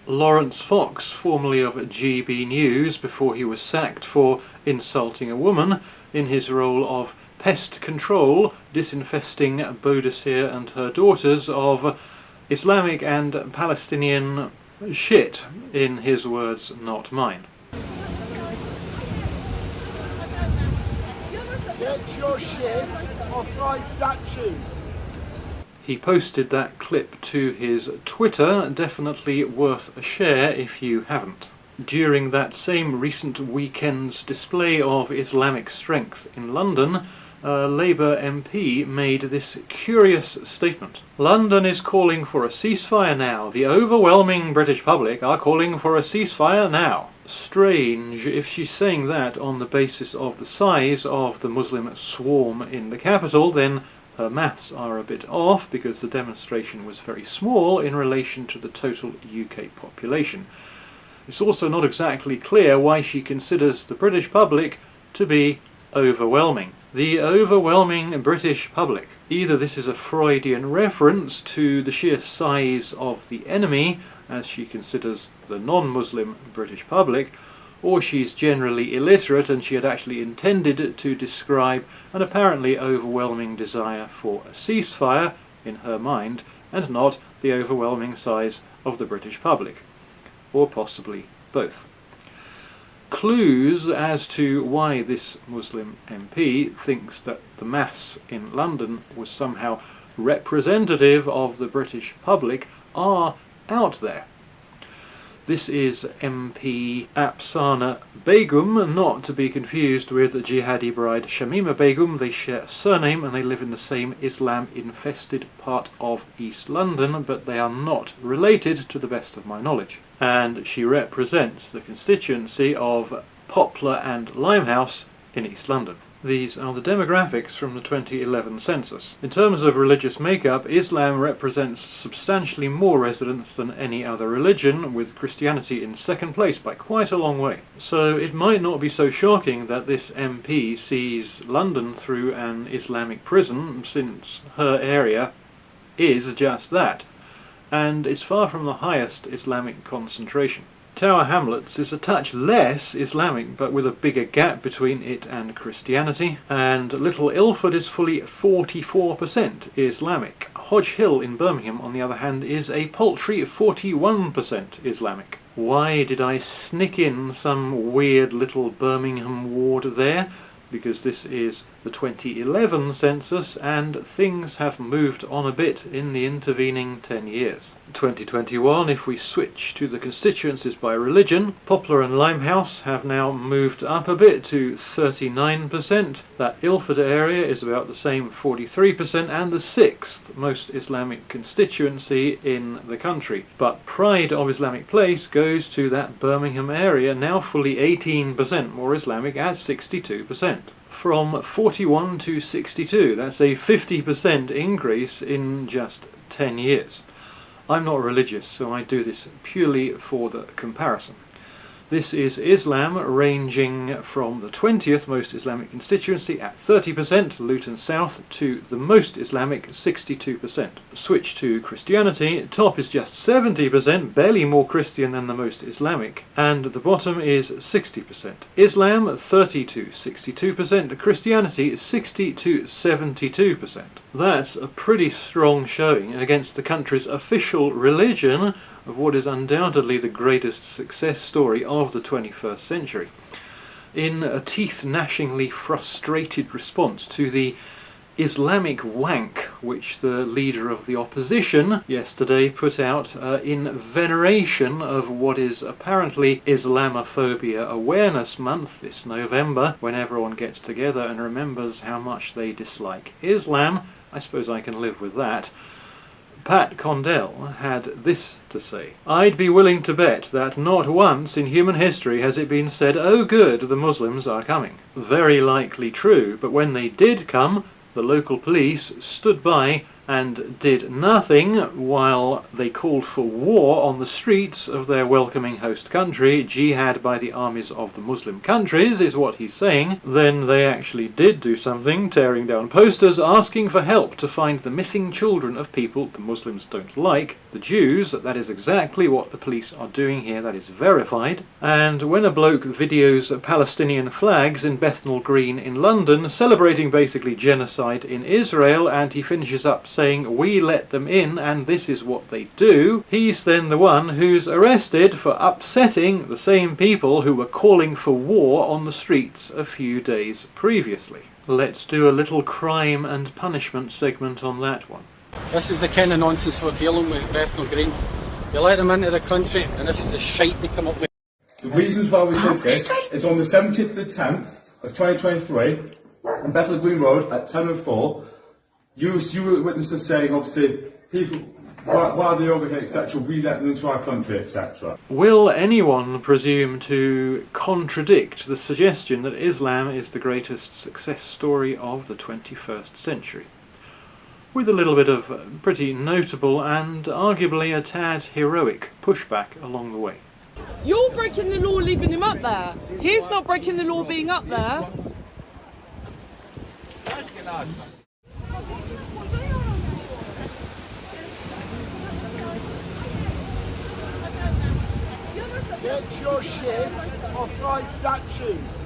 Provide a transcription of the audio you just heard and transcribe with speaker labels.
Speaker 1: Lawrence Fox, formerly of GB News before he was sacked for insulting a woman in his role of pest control, disinfesting Boudicca and her daughters of Islamic and Palestinian shit, in his words, not mine.
Speaker 2: Get your shit off my statues!
Speaker 1: He posted that clip to his Twitter, definitely worth a share if you haven't. During that same recent weekend's display of Islamic strength in London, a Labour MP made this curious statement. London is calling for a ceasefire now. The overwhelming British public are calling for a ceasefire now. Strange if she's saying that on the basis of the size of the Muslim swarm in the capital, then her maths are a bit off because the demonstration was very small in relation to the total UK population. It's also not exactly clear why she considers the British public to be overwhelming. The overwhelming British public. Either this is a Freudian reference to the sheer size of the enemy, as she considers the non-Muslim British public, or she's generally illiterate and she had actually intended to describe an apparently overwhelming desire for a ceasefire in her mind, and not the overwhelming size of the British public. Or possibly both. Clues as to why this Muslim MP thinks that the mass in London was somehow representative of the British public are out there. This is MP Afsana Begum, not to be confused with jihadi bride Shamima Begum. They share a surname and they live in the same Islam-infested part of East London, but they are not related to the best of my knowledge. And she represents the constituency of Poplar and Limehouse in East London. These are the demographics from the 2011 census. In terms of religious makeup, Islam represents substantially more residents than any other religion, with Christianity in second place by quite a long way. So it might not be so shocking that this MP sees London through an Islamic prism, since her area is just that, and it's far from the highest Islamic concentration. Tower Hamlets is a touch less Islamic, but with a bigger gap between it and Christianity, and Little Ilford is fully 44% Islamic. Hodge Hill in Birmingham, on the other hand, is a paltry 41% Islamic. Why did I sneak in some weird little Birmingham ward there? Because this is the 2011 census and things have moved on a bit in the intervening 10 years. 2021, if we switch to the constituencies by religion, Poplar and Limehouse have now moved up a bit to 39%. That Ilford area is about the same, 43%, and the sixth most Islamic constituency in the country. But pride of Islamic place goes to that Birmingham area, now fully 18% more Islamic at 62%. From 41 to 62, that's a 50% increase in just 10 years. I'm not religious, so I do this purely for the comparison. This is Islam ranging from the 20th most Islamic constituency at 30%, Luton South, to the most Islamic 62%. Switch to Christianity, top is just 70%, barely more Christian than the most Islamic, and the bottom is 60%. Islam 30 to 62%, Christianity 60 to 72%. That's a pretty strong showing against the country's official religion of what is undoubtedly the greatest success story of the 21st century. In a teeth-gnashingly frustrated response to the Islamic wank which the leader of the opposition yesterday put out in veneration of what is apparently Islamophobia Awareness Month this November, when everyone gets together and remembers how much they dislike Islam. I suppose I can live with that. Pat Condell had this to say: "I'd be willing to bet that not once in human history has it been said, 'Oh good, the Muslims are coming.' Very likely true, but when they did come, the local police stood by and did nothing while they called for war on the streets of their welcoming host country, jihad by the armies of the Muslim countries, is what he's saying, then they actually did do something, tearing down posters asking for help to find the missing children of people the Muslims don't like, the Jews. That is exactly what the police are doing here, that is verified. And when a bloke videos Palestinian flags in Bethnal Green in London, celebrating basically genocide in Israel, and he finishes up saying we let them in and this is what they do, he's then the one who's arrested for upsetting the same people who were calling for war on the streets a few days previously. Let's do a little crime and punishment segment on that one.
Speaker 3: This is the kind of nonsense we're dealing with at Bethnal Green. You let them into the country and this is the shite they come up with.
Speaker 4: The reasons why we did this is on the 17th of the 10th of 2023 on Bethnal Green Road at 10:04. You were witnesses saying, obviously, people, why are they over here, etc., we let them into our country, etc.
Speaker 1: Will anyone presume to contradict the suggestion that Islam is the greatest success story of the 21st century? With a little bit of pretty notable and arguably a tad heroic pushback along the way.
Speaker 5: You're breaking the law leaving him up there. He's not breaking the law being up there.
Speaker 2: Get your shit off my statues.